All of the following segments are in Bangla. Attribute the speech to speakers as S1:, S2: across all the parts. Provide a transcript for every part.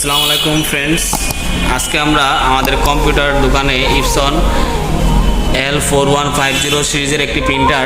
S1: আসসালামু আলাইকুম ফ্রেন্ডস, আজকে আমরা আমাদের কম্পিউটার দোকানে ইপসন L4150 সিরিজের একটি প্রিন্টার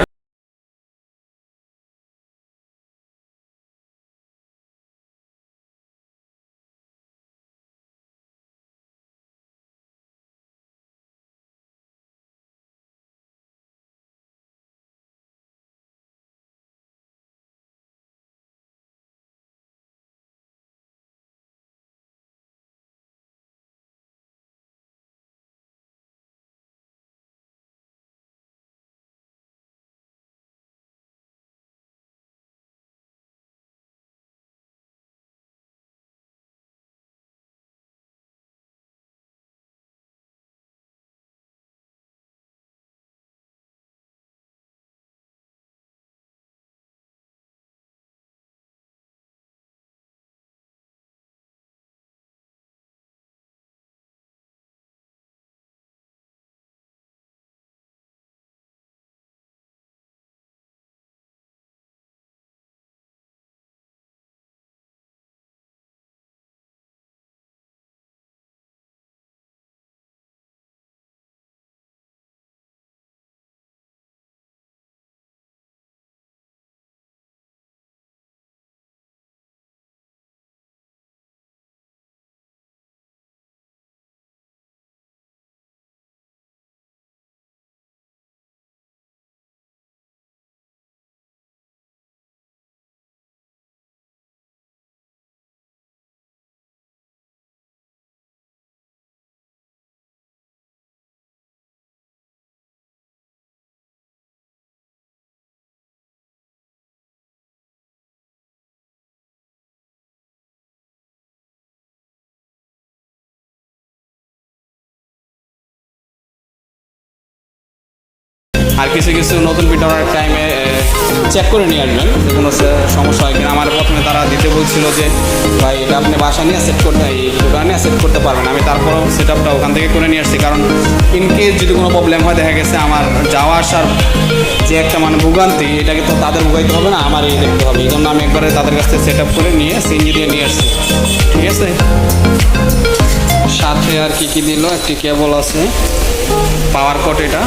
S1: আর কিছু কিছু নতুন প্রিন্টারের টাইমে চেক করে নিয়ে আসবেন যে কোনো সমস্যা হয় কিনা। আমার প্রথমে তারা দিতে বলছিল যে ভাই এটা আপনি বাসা নিয়ে সেট করতে হয়, এই দোকানে নিয়ে সেট করতে পারবেন। আমি তারপরেও সেট আপটা ওখান থেকে করে নিয়ে আসছি, কারণ ইনকেস যদি কোনো প্রবলেম হয়, দেখা গেছে আমার যাওয়া আসার যে একটা ভোগান্তি, এটাকে তো তাদের ভোগাইতে হবে না, আমার এই দেখতে হবে। এই জন্য আমি একবারে তাদের কাছ থেকে সেট আপ করে নিয়ে সিএনজি দিয়ে নিয়ে আসছি। ঠিক আছে, সাথে আর কি দিল, একটি কেবল আছে, পাওয়ার কট, এটা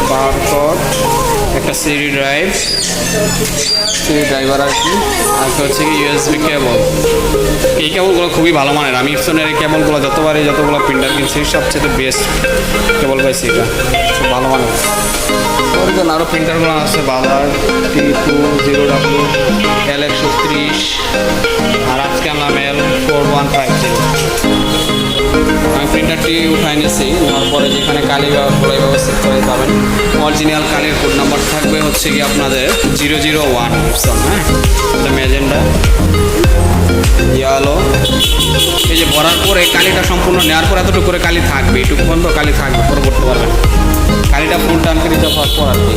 S1: পাওয়ার কট, একটা সিডি ড্রাইভার আর কি, আর হচ্ছে কি ইউএসবি কেবল। এই কেবলগুলো খুবই ভালো মানের। আমি ইপসনের এই কেবলগুলো যতগুলো প্রিন্টার কিনছি সবচেয়ে বেস্ট কেবল পাইছি, এটা খুব ভালো মানের। ওরকম আরও প্রিন্টারগুলো আছে, বাজার T20W, L130, আর আজকে আনলাম L4150। আমি প্রিন্টারটি উঠাই নিয়েছি, নেওয়ার পরে যেখানে কালি ব্যবহার সেট করে পাবেন। অরিজিনাল কালির কোড নাম্বার থাকবে হচ্ছে কি আপনাদের 001 ইপসন। হ্যাঁ, এটা ম্যাজেন্ডা, ইয়েলো। এই যে ভরার পরে কালিটা সম্পূর্ণ নেওয়ার পর এতটুকু করে কালি থাকবে, এইটুকু পর্যন্ত কালি থাকবে, পরে করতে পারবেন। কালিটা ফুল টানকে দিতে হওয়ার পর আর কি।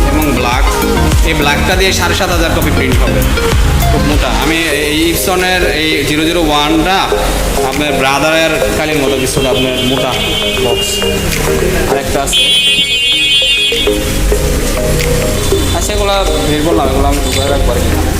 S1: এবং ব্ল্যাক, এই ব্ল্যাকটা দিয়ে 7,500 কপি প্রিন্ট হবে, খুব মোটা। আমি এই ইপসনের এই 001টা আপনার ব্রাদারের কালির মতো কিছুটা আপনার মোটা বক্স। আরেকটা আছে, আচ্ছা এগুলো বের করলাম, এগুলো আমি ঢুকাই রাখবো এখানে।